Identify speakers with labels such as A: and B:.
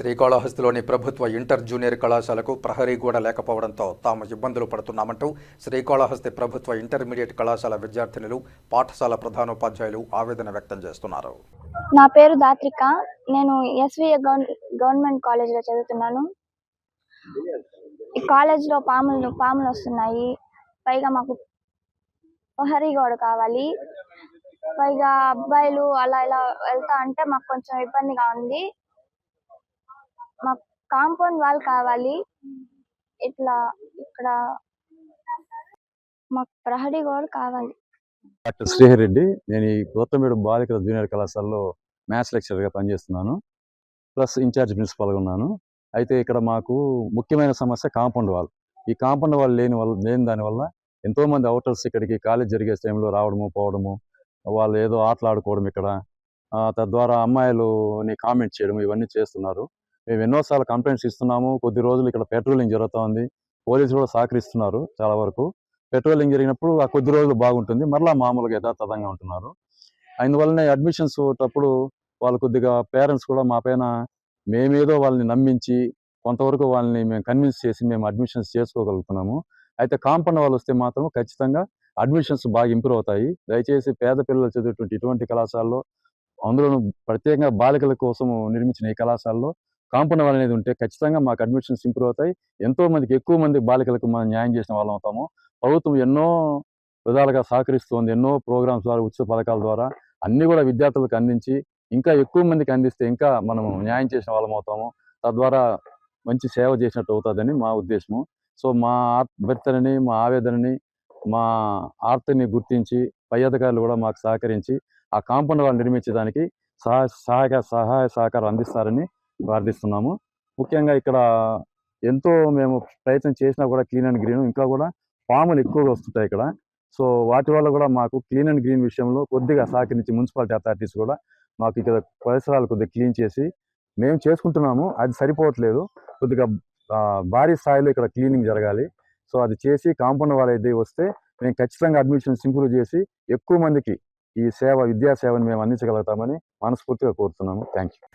A: శ్రీకాళహస్తిలోని ప్రభుత్వ inter junior కళాశాలకు ప్రహరీ గోడ లేకపోవడంతో తాము ఇబ్బందులు పడుతున్నామంటూ శ్రీకాళహస్తి ప్రభుత్వ ఇంటర్మీడియట్ కళాశాల విద్యార్థినులు, పాఠశాల ప్రధానోపాధ్యాయులు ఆవేదన వ్యక్తం చేస్తున్నారు.
B: నా పేరు దాత్రిక. నేను ఎస్వీఏ గవర్నమెంట్ కాలేజీలో చదువుతున్నాను. ఈ కాలేజీలో పాములు వస్తున్నాయి. పైగా మాకు ప్రహరీ గోడ కావాలి. పైగా అబ్బాయిలు అలా ఇలా వెళ్తా అంటే మాకు కొంచెం ఇబ్బందిగా ఉంది. మాకు కాంపౌండ్ వాల్ కావాలి. ఇక్కడ మాకు ప్రహరీ గోడ కావాలి.
C: డాక్టర్ శ్రీహర్ రెడ్డి. నేను ఈ గౌతమీడు బాలికల జూనియర్ కళాశాలలో మ్యాథ్స్ లెక్చరర్గా పనిచేస్తున్నాను. ప్లస్ ఇన్ఛార్జ్ ప్రిన్సిపాల్గా ఉన్నాను. అయితే ఇక్కడ మాకు ముఖ్యమైన సమస్య కాంపౌండ్ వాల్. ఈ కాంపౌండ్ వాల్ లేని దానివల్ల ఎంతోమంది అవుటర్స్ ఇక్కడికి కాలేజ్ జరిగే టైంలో రావడము, పోవడము, వాళ్ళు ఏదో ఆటలాడుకోవడం ఇక్కడ, తద్వారా అమ్మాయిలుని కామెంట్ చేయడం, ఇవన్నీ చేస్తున్నారు. మేము ఎన్నోసార్లు కంప్లైంట్స్ ఇస్తున్నాము. కొద్ది రోజులు ఇక్కడ పెట్రోలింగ్ జరుగుతోంది. పోలీసులు కూడా సహకరిస్తున్నారు చాలా వరకు. పెట్రోలింగ్ జరిగినప్పుడు ఆ కొద్ది రోజులు బాగుంటుంది, మరలా మామూలుగా యథాతథంగా ఉంటున్నారు. అందువల్లనే అడ్మిషన్స్ అప్పుడు వాళ్ళు కొద్దిగా పేరెంట్స్ కూడా మా పైన మేమేదో వాళ్ళని నమ్మించి కొంతవరకు వాళ్ళని మేము కన్విన్స్ చేసి మేము అడ్మిషన్స్ చేసుకోగలుగుతున్నాము. అయితే కాంపౌండ్ వాళ్ళు వస్తే మాత్రం ఖచ్చితంగా అడ్మిషన్స్ బాగా ఇంప్రూవ్ అవుతాయి. దయచేసి పేద పిల్లలు చదివేటువంటి ఇటువంటి కళాశాలలో, అందులోనూ ప్రత్యేకంగా బాలికల కోసం నిర్మించిన ఈ కళాశాలలో కాంపౌండ్ వాల్ అనేది ఉంటే ఖచ్చితంగా మాకు అడ్మిషన్స్ ఇంప్రూవ్ అవుతాయి. ఎక్కువ మంది బాలికలకు మనం న్యాయం చేసిన వాళ్ళం అవుతాము. ప్రభుత్వం ఎన్నో విధాలుగా సహకరిస్తోంది. ఎన్నో ప్రోగ్రామ్స్ ద్వారా, ఉచిత పథకాల ద్వారా అన్నీ కూడా విద్యార్థులకు అందించి ఇంకా ఎక్కువ మందికి అందిస్తే ఇంకా మనం న్యాయం చేసిన వాళ్ళం అవుతాము. తద్వారా మంచి సేవ చేసినట్టు అవుతుందని మా ఉద్దేశము. సో మా అభ్యర్థనని, మా ఆవేదనని, మా ఆర్తిని గుర్తించి పై అధికారులు కూడా మాకు సహకరించి ఆ కాంపౌండ్ వాళ్ళు నిర్మించడానికి సహాయ సహకారం అందిస్తారని ప్రార్థిస్తున్నాము. ముఖ్యంగా ఇక్కడ ఎంతో మేము ప్రయత్నం చేసినా కూడా క్లీన్ అండ్ గ్రీన్ ఇంకా కూడా పాములు ఎక్కువగా వస్తుంటాయి ఇక్కడ. సో వాటి వల్ల కూడా మాకు క్లీన్ అండ్ గ్రీన్ విషయంలో కొద్దిగా సహకరించి మున్సిపాలిటీ అథారిటీస్ కూడా మాకు ఇక్కడ పరిసరాలు కొద్దిగా క్లీన్ చేసి మేము చేసుకుంటున్నాము. అది సరిపోవట్లేదు. కొద్దిగా భారీ స్థాయిలో ఇక్కడ క్లీనింగ్ జరగాలి. సో అది చేసి కాంపౌండ్ వాల్ అయితే వస్తే మేము ఖచ్చితంగా అడ్మిషన్స్ ఇంప్రూవ్ చేసి ఎక్కువ మందికి ఈ విద్యా సేవను మేము అందించగలుగుతామని మనస్ఫూర్తిగా కోరుతున్నాము. Thank you.